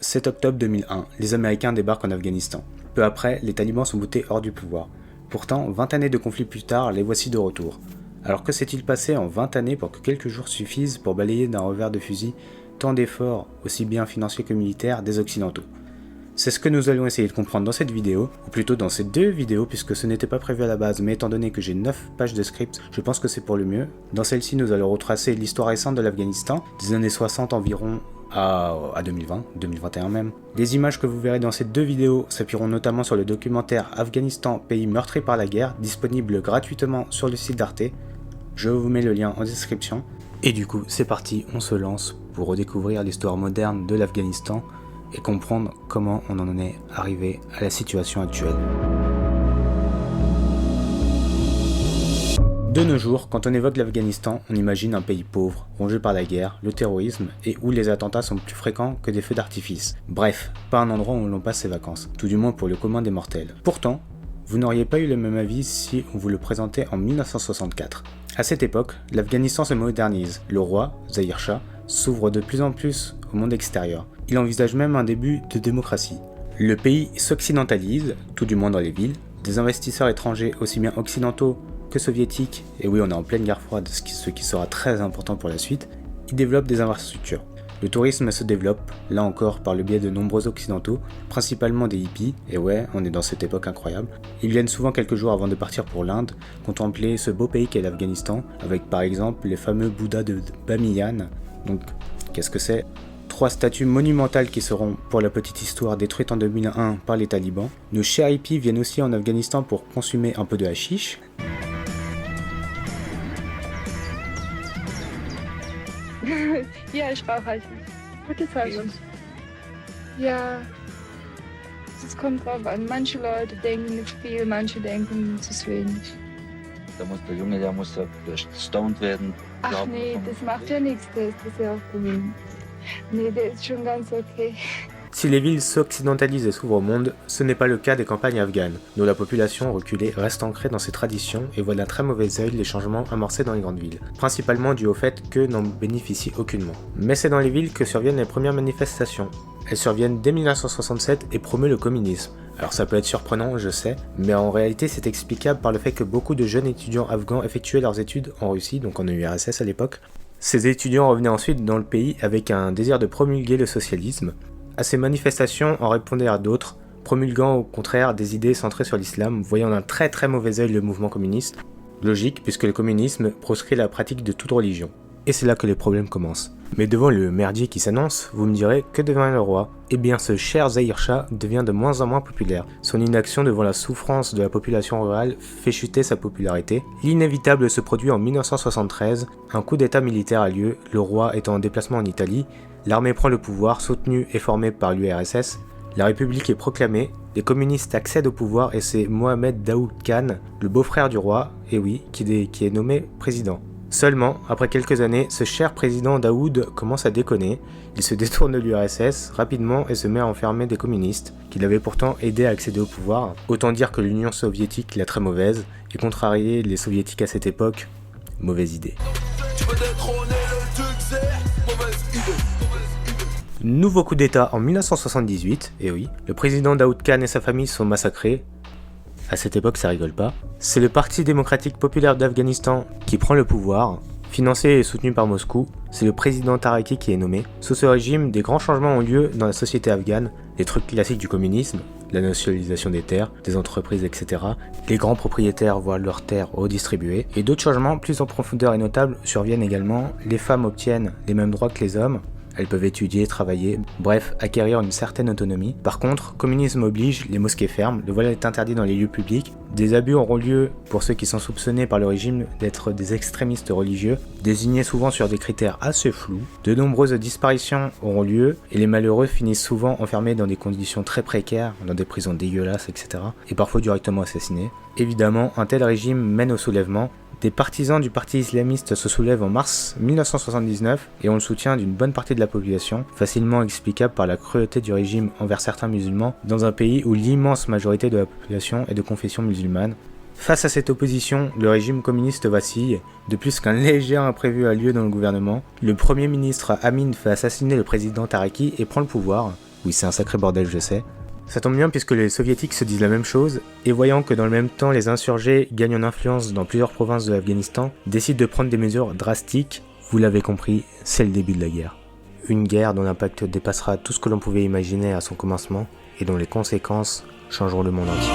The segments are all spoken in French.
7 octobre 2001, les Américains débarquent en Afghanistan. Peu après, les talibans sont boutés hors du pouvoir. Pourtant, 20 années de conflit plus tard, les voici de retour. Alors que s'est-il passé en 20 années pour que quelques jours suffisent pour balayer d'un revers de fusil tant d'efforts, aussi bien financiers que militaires, des Occidentaux? C'est ce que nous allons essayer de comprendre dans cette vidéo, ou plutôt dans ces deux vidéos puisque ce n'était pas prévu à la base, mais étant donné que j'ai 9 pages de script, je pense que c'est pour le mieux. Dans celle-ci, nous allons retracer l'histoire récente de l'Afghanistan, des années 60 environ à 2020, 2021 même. Les images que vous verrez dans ces deux vidéos s'appuieront notamment sur le documentaire Afghanistan, pays meurtri par la guerre, disponible gratuitement sur le site d'Arte. Je vous mets le lien en description. Et du coup, c'est parti, on se lance pour redécouvrir l'histoire moderne de l'Afghanistan et comprendre comment on en est arrivé à la situation actuelle. De nos jours, quand on évoque l'Afghanistan, on imagine un pays pauvre, rongé par la guerre, le terrorisme et où les attentats sont plus fréquents que des feux d'artifice. Bref, pas un endroit où l'on passe ses vacances, tout du moins pour le commun des mortels. Pourtant, vous n'auriez pas eu le même avis si on vous le présentait en 1964. À cette époque, l'Afghanistan se modernise. Le roi, Zahir Shah, s'ouvre de plus en plus au monde extérieur. Il envisage même un début de démocratie. Le pays s'occidentalise, tout du moins dans les villes. Des investisseurs étrangers aussi bien occidentaux que soviétiques, et oui on est en pleine guerre froide, ce qui sera très important pour la suite, ils développent des infrastructures. Le tourisme se développe, là encore par le biais de nombreux occidentaux, principalement des hippies, et ouais, on est dans cette époque incroyable. Ils viennent souvent quelques jours avant de partir pour l'Inde, contempler ce beau pays qu'est l'Afghanistan, avec par exemple les fameux Bouddhas de Bamiyan. Donc, qu'est-ce que c'est ? 3 statues monumentales qui seront, pour la petite histoire, détruites en 2001 par les talibans. Nos chers hippies viennent aussi en Afghanistan pour consommer un peu de hashish. Ja, ich rauche halt. Gute Zeichen. Ja, es kommt drauf an. Manche Leute denken viel, manche denken es ist wenig. Da muss der Junge, der muss da gestoned werden. Ach nee, das macht ja nichts, das ist ja auch gut. Nee, der ist schon ganz okay. Si les villes s'occidentalisent et s'ouvrent au monde, ce n'est pas le cas des campagnes afghanes, dont la population reculée reste ancrée dans ses traditions et voit d'un très mauvais œil les changements amorcés dans les grandes villes, principalement dû au fait qu'eux n'en bénéficient aucunement. Mais c'est dans les villes que surviennent les premières manifestations. Elles surviennent dès 1967 et promeut le communisme. Alors ça peut être surprenant, je sais, mais en réalité c'est explicable par le fait que beaucoup de jeunes étudiants afghans effectuaient leurs études en Russie, donc en URSS à l'époque. Ces étudiants revenaient ensuite dans le pays avec un désir de promulguer le socialisme. À ces manifestations en répondaient à d'autres, promulguant au contraire des idées centrées sur l'islam, voyant d'un très très mauvais œil le mouvement communiste. Logique, puisque le communisme proscrit la pratique de toute religion. Et c'est là que les problèmes commencent. Mais devant le merdier qui s'annonce, vous me direz, que devient le roi ? Eh bien ce cher Zahir Shah devient de moins en moins populaire. Son inaction devant la souffrance de la population rurale fait chuter sa popularité. L'inévitable se produit en 1973, un coup d'état militaire a lieu, le roi étant en déplacement en Italie, l'armée prend le pouvoir, soutenue et formée par l'URSS, la République est proclamée, les communistes accèdent au pouvoir et c'est Mohamed Daoud Khan, le beau-frère du roi, et oui, qui est nommé président. Seulement, après quelques années, ce cher président Daoud commence à déconner, il se détourne de l'URSS rapidement et se met à enfermer des communistes, qui l'avaient pourtant aidé à accéder au pouvoir. Autant dire que l'Union soviétique l'a très mauvaise, et contrarier les soviétiques à cette époque, mauvaise idée. Nouveau coup d'état en 1978, et oui, le président Daoud Khan et sa famille sont massacrés. À cette époque, ça rigole pas. C'est le Parti démocratique populaire d'Afghanistan qui prend le pouvoir, financé et soutenu par Moscou. C'est le président Taraki qui est nommé. Sous ce régime, des grands changements ont lieu dans la société afghane, les trucs classiques du communisme, la nationalisation des terres, des entreprises, etc. Les grands propriétaires voient leurs terres redistribuées. Et d'autres changements plus en profondeur et notables surviennent également. Les femmes obtiennent les mêmes droits que les hommes. Elles peuvent étudier, travailler, bref, acquérir une certaine autonomie. Par contre, communisme oblige, les mosquées ferment, le voile est interdit dans les lieux publics, des abus auront lieu pour ceux qui sont soupçonnés par le régime d'être des extrémistes religieux, désignés souvent sur des critères assez flous, de nombreuses disparitions auront lieu, et les malheureux finissent souvent enfermés dans des conditions très précaires, dans des prisons dégueulasses, etc., et parfois directement assassinés. Évidemment, un tel régime mène au soulèvement. Des partisans du parti islamiste se soulèvent en mars 1979 et ont le soutien d'une bonne partie de la population, facilement explicable par la cruauté du régime envers certains musulmans, dans un pays où l'immense majorité de la population est de confession musulmane. Face à cette opposition, le régime communiste vacille, de plus qu'un léger imprévu a lieu dans le gouvernement. Le premier ministre Amin fait assassiner le président Taraki et prend le pouvoir. Oui, c'est un sacré bordel, je sais. Ça tombe bien puisque les soviétiques se disent la même chose, et voyant que dans le même temps les insurgés gagnent en influence dans plusieurs provinces de l'Afghanistan, décident de prendre des mesures drastiques. Vous l'avez compris, c'est le début de la guerre. Une guerre dont l'impact dépassera tout ce que l'on pouvait imaginer à son commencement, et dont les conséquences changeront le monde entier.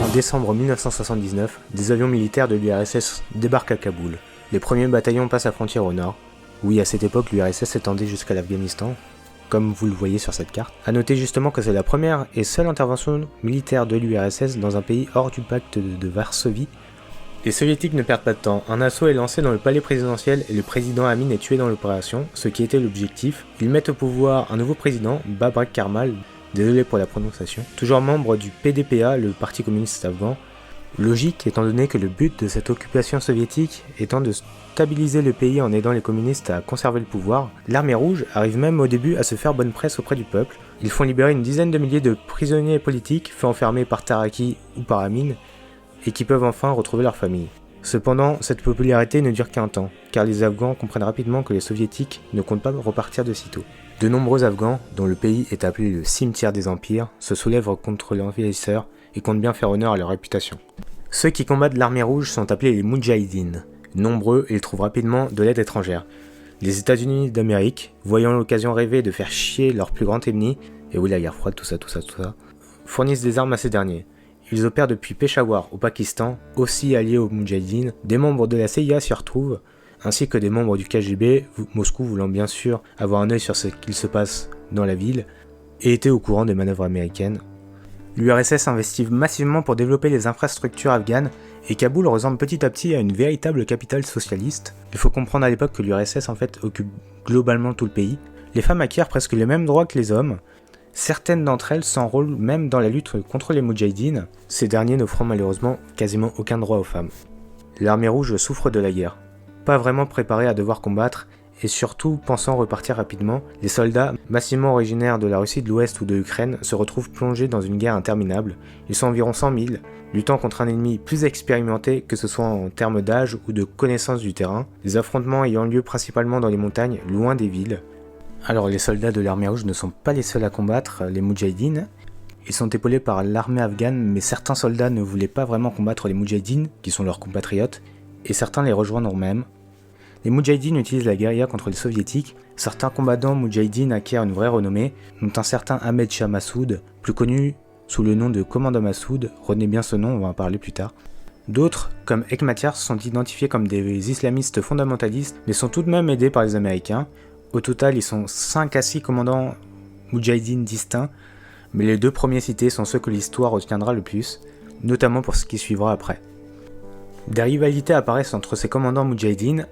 En décembre 1979, des avions militaires de l'URSS débarquent à Kaboul. Les premiers bataillons passent la frontière au nord. Oui, à cette époque, l'URSS s'étendait jusqu'à l'Afghanistan, comme vous le voyez sur cette carte. A noter justement que c'est la première et seule intervention militaire de l'URSS dans un pays hors du pacte de Varsovie. Les soviétiques ne perdent pas de temps, un assaut est lancé dans le palais présidentiel et le président Amin est tué dans l'opération, ce qui était l'objectif. Ils mettent au pouvoir un nouveau président, Babrak Karmal, désolé pour la prononciation, toujours membre du PDPA, le parti communiste afghan. Logique étant donné que le but de cette occupation soviétique étant de stabiliser le pays en aidant les communistes à conserver le pouvoir, l'armée rouge arrive même au début à se faire bonne presse auprès du peuple. Ils font libérer une dizaine de milliers de prisonniers politiques faits enfermer par Taraki ou par Amin et qui peuvent enfin retrouver leur famille. Cependant, cette popularité ne dure qu'un temps, car les Afghans comprennent rapidement que les soviétiques ne comptent pas repartir de sitôt. De nombreux Afghans, dont le pays est appelé le cimetière des empires, se soulèvent contre l'envahisseur et comptent bien faire honneur à leur réputation. Ceux qui combattent l'armée rouge sont appelés les Moudjahidines. Nombreux, ils trouvent rapidement de l'aide étrangère. Les États-Unis d'Amérique, voyant l'occasion rêvée de faire chier leur plus grand ennemi, et oui la guerre froide, tout ça, fournissent des armes à ces derniers. Ils opèrent depuis Peshawar au Pakistan, aussi alliés aux Moudjahidines. Des membres de la CIA s'y retrouvent, ainsi que des membres du KGB, Moscou voulant bien sûr avoir un œil sur ce qu'il se passe dans la ville, et étaient au courant des manœuvres américaines. L'URSS investit massivement pour développer les infrastructures afghanes, et Kaboul ressemble petit à petit à une véritable capitale socialiste. Il faut comprendre à l'époque que l'URSS en fait occupe globalement tout le pays. Les femmes acquièrent presque les mêmes droits que les hommes. Certaines d'entre elles s'enrôlent même dans la lutte contre les Moudjahidines, ces derniers n'offrant malheureusement quasiment aucun droit aux femmes. L'armée rouge souffre de la guerre. Pas vraiment préparée à devoir combattre, et surtout pensant repartir rapidement, les soldats, massivement originaires de la Russie de l'Ouest ou de l'Ukraine, se retrouvent plongés dans une guerre interminable. Ils sont environ 100 000, luttant contre un ennemi plus expérimenté que ce soit en termes d'âge ou de connaissance du terrain, les affrontements ayant lieu principalement dans les montagnes, loin des villes. Alors les soldats de l'armée rouge ne sont pas les seuls à combattre les Moudjahidines. Ils sont épaulés par l'armée afghane, mais certains soldats ne voulaient pas vraiment combattre les Moudjahidines, qui sont leurs compatriotes, et certains les rejoindront même. Les Moudjahidines utilisent la guérilla contre les soviétiques, certains combattants Moudjahidines acquièrent une vraie renommée, dont un certain Ahmed Shah Massoud, plus connu sous le nom de commandant Massoud, retenez bien ce nom, on va en parler plus tard. D'autres, comme Hekmatyar, sont identifiés comme des islamistes fondamentalistes, mais sont tout de même aidés par les Américains. Au total, ils sont 5 à 6 commandants Moudjahidines distincts, mais les deux premiers cités sont ceux que l'histoire retiendra le plus, notamment pour ce qui suivra après. Des rivalités apparaissent entre ces commandants Moudjahidines.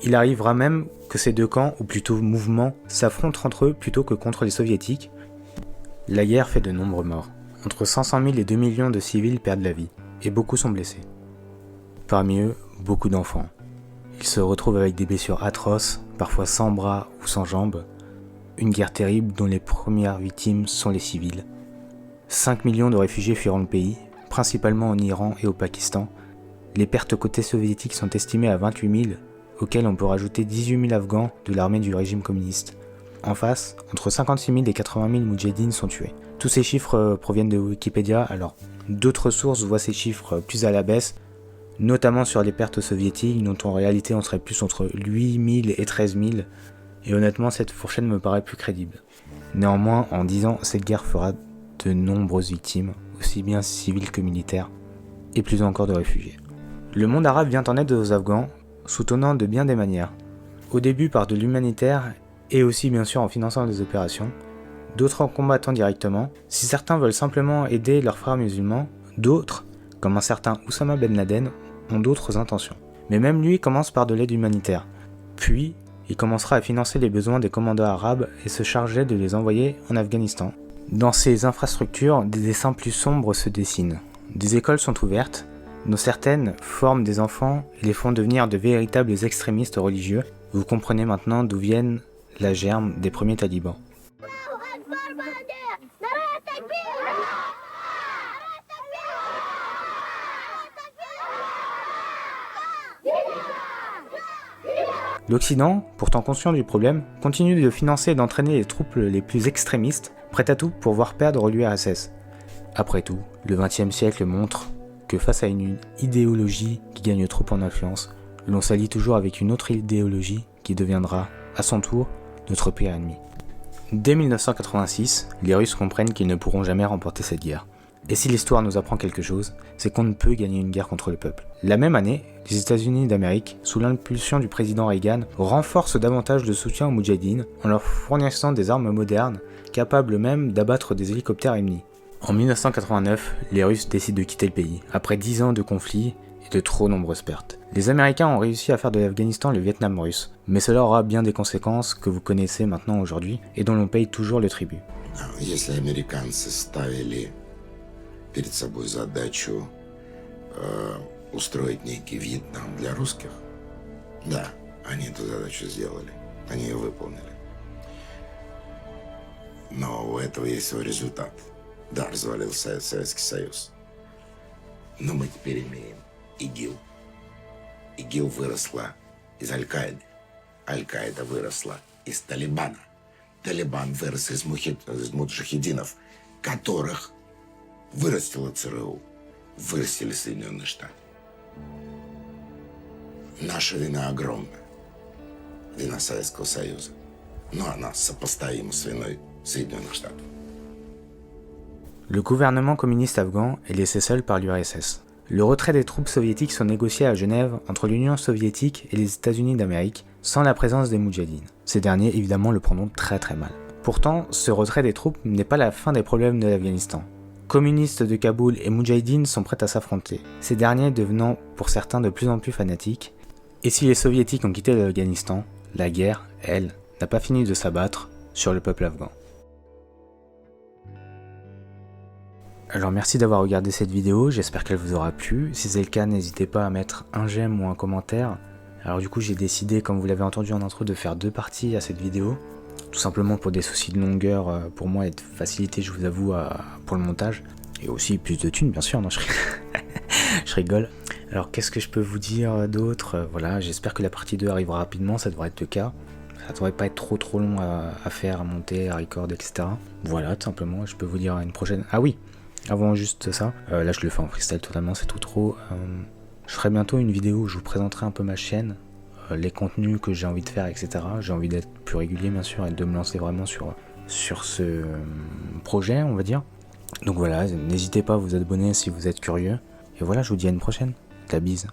Il arrivera même que ces deux camps, ou plutôt mouvements, s'affrontent entre eux plutôt que contre les soviétiques. La guerre fait de nombreux morts. Entre 500 000 et 2 millions de civils perdent la vie, et beaucoup sont blessés. Parmi eux, beaucoup d'enfants. Ils se retrouvent avec des blessures atroces, parfois sans bras ou sans jambes. Une guerre terrible dont les premières victimes sont les civils. 5 millions de réfugiés fuiront le pays, principalement en Iran et au Pakistan. Les pertes côté soviétique sont estimées à 28 000, auxquels on peut rajouter 18 000 Afghans de l'armée du régime communiste. En face, entre 56 000 et 80 000 Moudjahidines sont tués. Tous ces chiffres proviennent de Wikipédia, alors d'autres sources voient ces chiffres plus à la baisse, notamment sur les pertes soviétiques, dont en réalité on serait plus entre 8 000 et 13 000, et honnêtement cette fourchette me paraît plus crédible. Néanmoins, en 10 ans, cette guerre fera de nombreuses victimes, aussi bien civiles que militaires, et plus encore de réfugiés. Le monde arabe vient en aide aux Afghans, soutenant de bien des manières. Au début par de l'humanitaire, et aussi bien sûr en finançant des opérations, d'autres en combattant directement. Si certains veulent simplement aider leurs frères musulmans, d'autres, comme un certain Oussama Ben Laden, ont d'autres intentions. Mais même lui commence par de l'aide humanitaire. Puis, il commencera à financer les besoins des commandants arabes et se chargeait de les envoyer en Afghanistan. Dans ces infrastructures, des dessins plus sombres se dessinent. Des écoles sont ouvertes, dont certaines forment des enfants et les font devenir de véritables extrémistes religieux. Vous comprenez maintenant d'où viennent la germe des premiers talibans. L'Occident, pourtant conscient du problème, continue de financer et d'entraîner les troupes les plus extrémistes, prêtes à tout pour voir perdre l'URSS. Après tout, le XXe siècle montre que face à une idéologie qui gagne trop en influence, l'on s'allie toujours avec une autre idéologie qui deviendra, à son tour, notre pire ennemi. Dès 1986, les Russes comprennent qu'ils ne pourront jamais remporter cette guerre. Et si l'histoire nous apprend quelque chose, c'est qu'on ne peut gagner une guerre contre le peuple. La même année, les États-Unis d'Amérique, sous l'impulsion du président Reagan, renforcent davantage le soutien aux Moudjahidines en leur fournissant des armes modernes, capables même d'abattre des hélicoptères ennemis. En 1989, les Russes décident de quitter le pays, après 10 ans de conflits et de trop nombreuses pertes. Les Américains ont réussi à faire de l'Afghanistan le Vietnam russe, mais cela aura bien des conséquences que vous connaissez maintenant aujourd'hui et dont l'on paye toujours le tribut. Если американцы ставили перед собой задачу устроить некий Вьетнам для русских, да, они эту задачу сделали, они ее выполнили. Но у этого есть свой результат. Да, развалился Советский Союз. Но мы теперь имеем ИГИЛ. ИГИЛ выросла из Аль-Каиды. Аль-Каида выросла из Талибана. Талибан вырос из муджахидинов, которых вырастила ЦРУ, вырастили Соединенные Штаты. Наша вина огромная. Вина Советского Союза. Но она сопоставима с виной Соединенных Штатов. Le gouvernement communiste afghan est laissé seul par l'URSS. Le retrait des troupes soviétiques sont négociés à Genève entre l'Union soviétique et les États-Unis d'Amérique, sans la présence des Moudjahidines. Ces derniers évidemment le prendront très mal. Pourtant, ce retrait des troupes n'est pas la fin des problèmes de l'Afghanistan. Communistes de Kaboul et Moudjahidines sont prêts à s'affronter, ces derniers devenant pour certains de plus en plus fanatiques. Et si les soviétiques ont quitté l'Afghanistan, la guerre, elle, n'a pas fini de s'abattre sur le peuple afghan. Alors merci d'avoir regardé cette vidéo, j'espère qu'elle vous aura plu. Si c'est le cas, n'hésitez pas à mettre un j'aime ou un commentaire. Alors du coup j'ai décidé, comme vous l'avez entendu en intro, de faire 2 parties à cette vidéo. Tout simplement pour des soucis de longueur pour moi et de facilité, je vous avoue, pour le montage. Et aussi plus de thunes bien sûr, non je rigole. Alors qu'est-ce que je peux vous dire d'autre? Voilà, j'espère que la partie 2 arrivera rapidement, ça devrait être le cas. Ça devrait pas être trop long à faire, à monter, à record, etc. Voilà, tout simplement, je peux vous dire à une prochaine... Ah oui, avant juste ça, là je le fais en freestyle totalement, c'est tout trop. Je ferai bientôt une vidéo où je vous présenterai un peu ma chaîne, les contenus que j'ai envie de faire, etc. J'ai envie d'être plus régulier bien sûr et de me lancer vraiment sur ce projet, on va dire. Donc voilà, n'hésitez pas à vous abonner si vous êtes curieux. Et voilà, je vous dis à une prochaine. La bise.